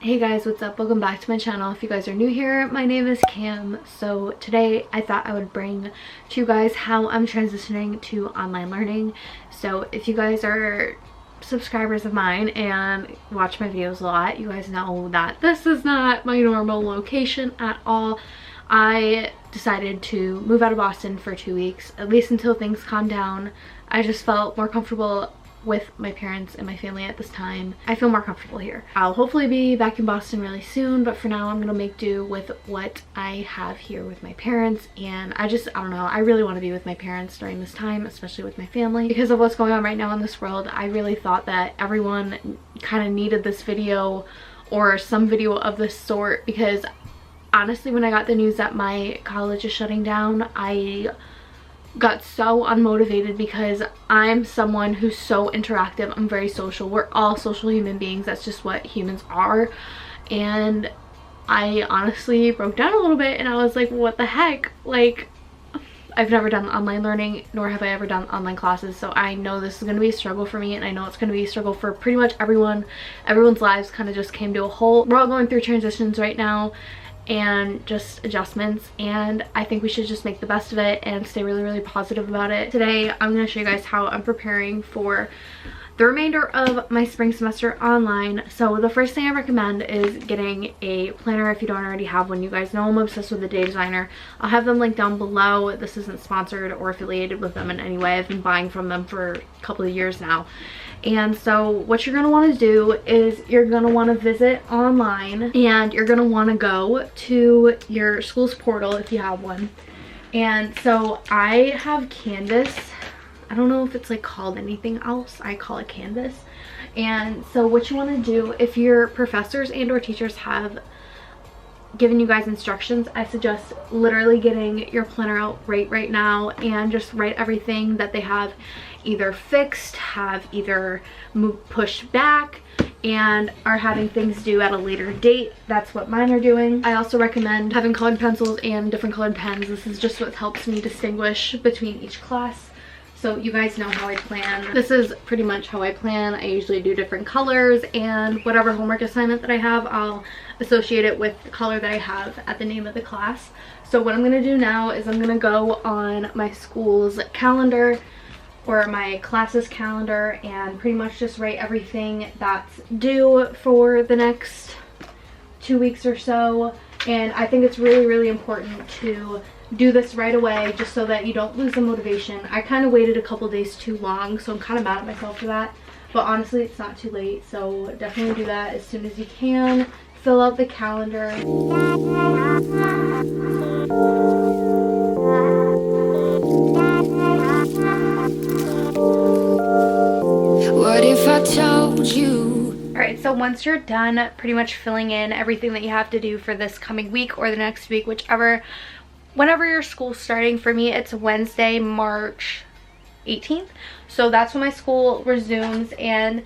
Hey guys, what's up? Welcome back to my channel. If you guys are new here, my name is Cam. So today I thought I would bring to you guys how I'm transitioning to online learning. So if you guys are subscribers of mine and watch my videos a lot, you guys know that this is not my normal location at all. I decided to move out of Boston for 2 weeks, at least until things calm down. I just felt more comfortable with my parents and my family at this time. I feel more comfortable here. I'll hopefully be back in Boston really soon, but for now I'm gonna make do with what I have here with my parents. And I don't know, I really want to be with my parents during this time, especially with my family, because of what's going on right now in this world. I really thought that everyone kind of needed this video or some video of this sort, because honestly, when I got the news that my college is shutting down, I got so unmotivated because I'm someone who's so interactive. I'm very social. We're all social human beings. That's just what humans are. And I honestly broke down a little bit and I was like, what the heck? Like, I've never done online learning, nor have I ever done online classes, so I know this is going to be a struggle for me, and I know it's going to be a struggle for pretty much everyone. Everyone's lives kind of just came to a halt. We're all going through transitions right now and just adjustments, and I think we should just make the best of it and stay really positive about it. Today I'm going to show you guys how I'm preparing for the remainder of my spring semester online. So the first thing I recommend is getting a planner if you don't already have one. You guys know I'm obsessed with the Day Designer. I'll have them linked down below. This isn't sponsored or affiliated with them in any way. I've been buying from them for a couple of years now. And so what you're going to want to do is you're going to want to visit online, and you're going to want to go to your school's portal if you have one. And so I have Canvas. I don't know if it's like called anything else. I call it Canvas. And so what you want to do, if your professors and or teachers have given you guys instructions, I suggest literally getting your planner out right now and just write everything that they have either fixed, have either pushed back, and are having things due at a later date. That's what mine are doing. I also recommend having colored pencils and different colored pens. This is just what helps me distinguish between each class. So you guys know how I plan. This is pretty much how I plan. I usually do different colors, and whatever homework assignment that I have, I'll associate it with the color that I have at the name of the class. So what I'm going to do now is I'm going to go on my school's calendar or my class's calendar and pretty much just write everything that's due for the next 2 weeks or so. And I think it's really important to do this right away, just so that you don't lose the motivation. I kind of waited a couple days too long, so I'm kind of mad at myself for that, but honestly it's not too late, so definitely do that as soon as you can. Fill out the calendar. What if I told you? Alright, so once you're done pretty much filling in everything that you have to do for this coming week or the next week, whenever your school's starting, for me it's Wednesday, March 18th. So that's when my school resumes, and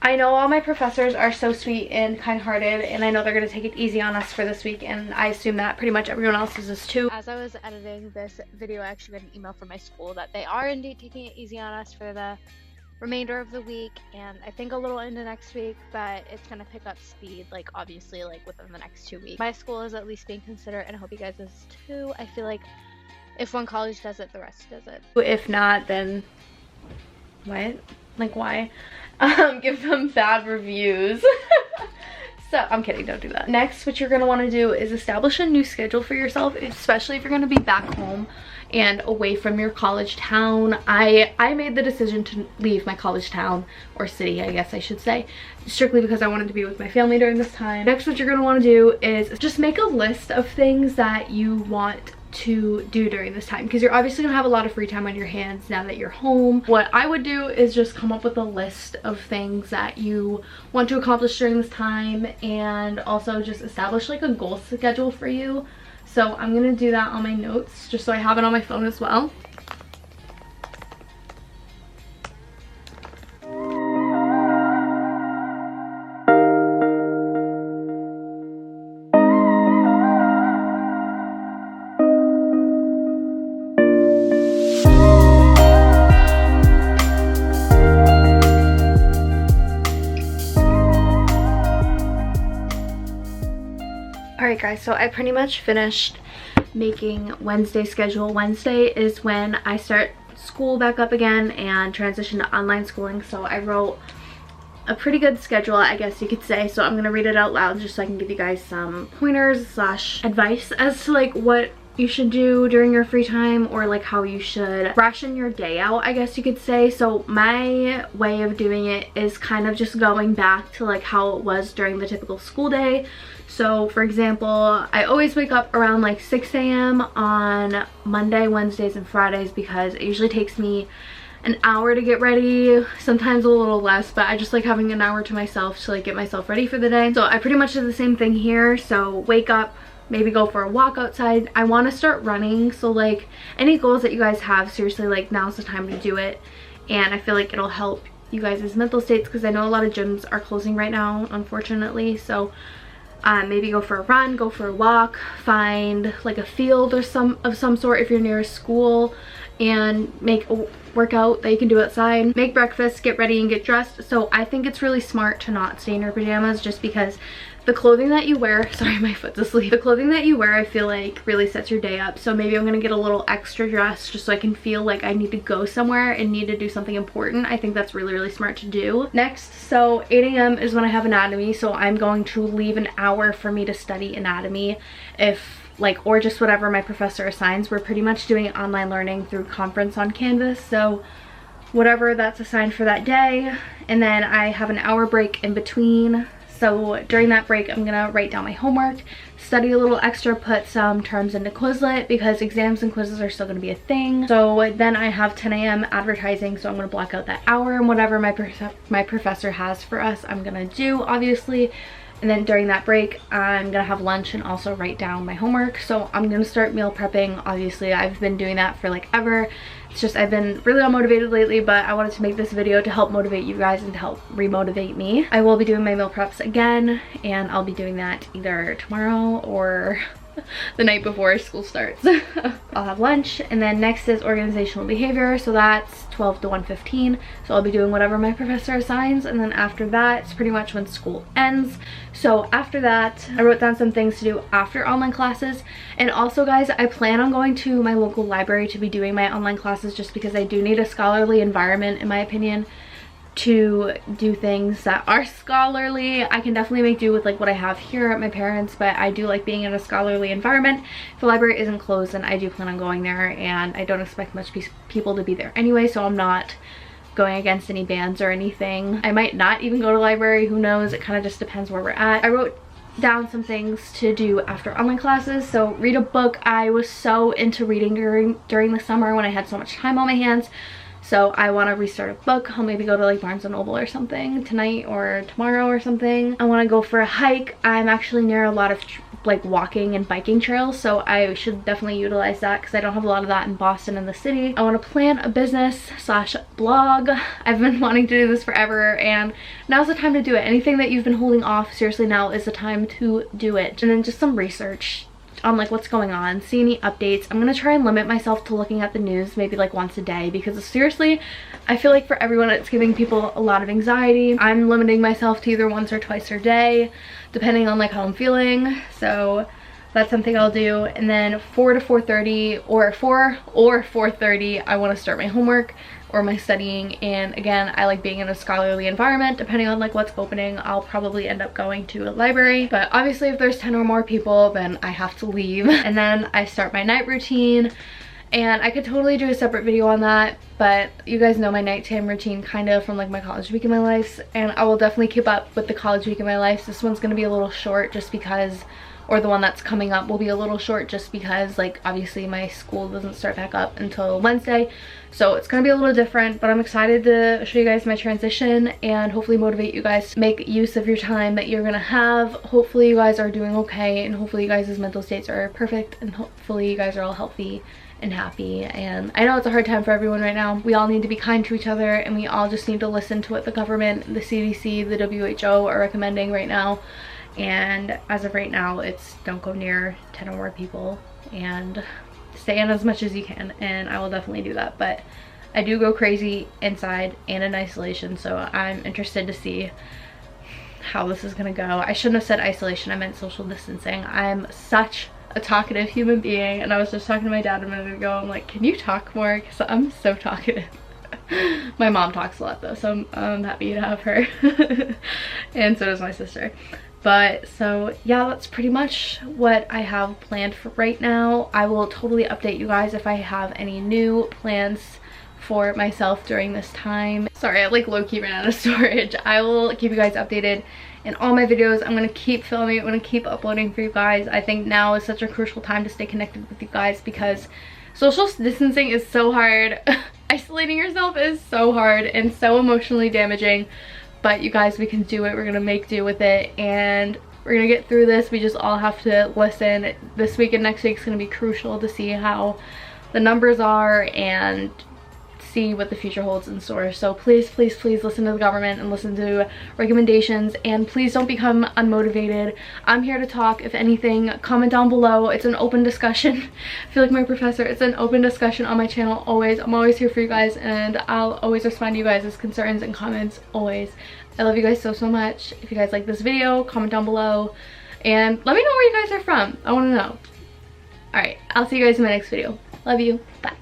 I know all my professors are so sweet and kind-hearted, and I know they're going to take it easy on us for this week, and I assume that pretty much everyone else is too. As I was editing this video, I actually got an email from my school that they are indeed taking it easy on us for the remainder of the week, and I think a little into next week, but it's gonna pick up speed, like obviously like within the next 2 weeks. My school is at least being considerate, and I hope you guys is too. I feel like if one college does it, the rest does it. If not, then what? Like, why? Give them bad reviews. So I'm kidding, don't do that. Next, what you're gonna want to do is establish a new schedule for yourself, especially if you're gonna be back home and away from your college town. I made the decision to leave my college town, or city I guess I should say, strictly because I wanted to be with my family during this time. Next, what you're gonna want to do is just make a list of things that you want to do during this time, because you're obviously gonna have a lot of free time on your hands now that you're home. What I would do is just come up with a list of things that you want to accomplish during this time, and also just establish like a goal schedule for you. So I'm gonna do that on my notes just so I have it on my phone as well. Alright guys, so I pretty much finished making Wednesday's schedule. Wednesday is when I start school back up again and transition to online schooling. So I wrote a pretty good schedule, I guess you could say. So I'm going to read it out loud just so I can give you guys some pointers / advice as to like what you should do during your free time, or like how you should ration your day out, I guess you could say. So my way of doing it is kind of just going back to like how it was during the typical school day. So for example, I always wake up around like 6 a.m. on Monday, Wednesdays, and Fridays because it usually takes me an hour to get ready, sometimes a little less, but I just like having an hour to myself to like get myself ready for the day. So I pretty much do the same thing here. So wake up, maybe go for a walk outside. I want to start running, so like any goals that you guys have, seriously, like now's the time to do it. And I feel like it'll help you guys' mental states because I know a lot of gyms are closing right now, unfortunately. So maybe go for a run, go for a walk, find like a field or some sort if you're near a school, and make a workout that you can do outside. Make breakfast, get ready, and get dressed. So I think it's really smart to not stay in your pajamas, just because the clothing that you wear, sorry, my foot's asleep. The clothing that you wear, I feel like really sets your day up. So maybe I'm gonna get a little extra dress just so I can feel like I need to go somewhere and need to do something important. I think that's really, really smart to do. Next, so 8 a.m. is when I have anatomy. So I'm going to leave an hour for me to study anatomy, or just whatever my professor assigns. We're pretty much doing online learning through conference on Canvas. So whatever that's assigned for that day. And then I have an hour break in between. So during that break, I'm gonna write down my homework, study a little extra, put some terms into Quizlet because exams and quizzes are still gonna be a thing. So then I have 10 a.m. advertising, so I'm gonna block out that hour, and whatever my professor has for us, I'm gonna do, obviously. And then during that break, I'm gonna have lunch and also write down my homework. So I'm gonna start meal prepping. Obviously, I've been doing that for like ever. It's just I've been really unmotivated lately, but I wanted to make this video to help motivate you guys and to help remotivate me. I will be doing my meal preps again, and I'll be doing that either tomorrow or the night before school starts. I'll have lunch, and then next is organizational behavior, so that's 12 to 1:15. So I'll be doing whatever my professor assigns, and then after that it's pretty much when school ends. So after that, I wrote down some things to do after online classes. And also guys, I plan on going to my local library to be doing my online classes, just because I do need a scholarly environment, in my opinion, to do things that are scholarly. I can definitely make do with like what I have here at my parents', but I do like being in a scholarly environment. If the library isn't closed, then I do plan on going there, and I don't expect much people to be there anyway, so I'm not going against any bans or anything. I might not even go to library, who knows, it kind of just depends where we're at. I wrote down some things to do after online classes. So read a book. I was so into reading during the summer when I had so much time on my hands. So I want to restart a book. I'll maybe go to like Barnes & Noble or something tonight or tomorrow or something. I want to go for a hike. I'm actually near a lot of like walking and biking trails, so I should definitely utilize that because I don't have a lot of that in Boston in the city. I want to plan a business / blog. I've been wanting to do this forever, and now's the time to do it. Anything that you've been holding off, seriously, now is the time to do it. And then just some research on like what's going on, see any updates. I'm gonna try and limit myself to looking at the news maybe like once a day, because seriously, I feel like for everyone it's giving people a lot of anxiety. I'm limiting myself to either once or twice a day, depending on like how I'm feeling. So that's something I'll do. And then 4 to 4:30 or 4 or 4:30, I want to start my homework or my studying. And again, I like being in a scholarly environment. Depending on like what's opening, I'll probably end up going to a library, but obviously if there's 10 or more people, then I have to leave. And then I start my night routine, and I could totally do a separate video on that, but you guys know my nighttime routine kind of from like my college week in my life, and I will definitely keep up with the college week in my life. This one's gonna be a little short just because, or the one that's coming up will be a little short just because like obviously my school doesn't start back up until Wednesday, so it's gonna be a little different. But I'm excited to show you guys my transition and hopefully motivate you guys to make use of your time that you're gonna have. Hopefully you guys are doing okay, and hopefully you guys' mental states are perfect, and hopefully you guys are all healthy and happy. And I know it's a hard time for everyone right now. We all need to be kind to each other, and we all just need to listen to what the government, the CDC, the WHO are recommending right now. And as of right now, it's don't go near 10 or more people and stay in as much as you can, and I will definitely do that. But I do go crazy inside and in isolation, so I'm interested to see how this is gonna go. I shouldn't have said isolation, I meant social distancing. I'm such a talkative human being, and I was just talking to my dad a minute ago. I'm like, can you talk more? Because I'm so talkative. My mom talks a lot though, so I'm happy to have her. And so does my sister. But so yeah, that's pretty much what I have planned for right now. I will totally update you guys if I have any new plans for myself during this time. Sorry, I like low-key ran out of storage. I will keep you guys updated in all my videos. I'm gonna keep filming, I'm gonna keep uploading for you guys. I think now is such a crucial time to stay connected with you guys because social distancing is so hard. Isolating yourself is so hard and so emotionally damaging, but you guys, we can do it. We're gonna make do with it, and we're gonna get through this. We just all have to listen. This week and next week is gonna be crucial to see how the numbers are and see what the future holds in store. So please, please, please listen to the government and listen to recommendations, and please don't become unmotivated. I'm here to talk. If anything, comment down below. It's an open discussion. I feel like my professor. It's an open discussion on my channel always. I'm always here for you guys, and I'll always respond to you guys' concerns and comments always. I love you guys so, so much. If you guys like this video, comment down below and let me know where you guys are from. I want to know. Alright, I'll see you guys in my next video. Love you. Bye.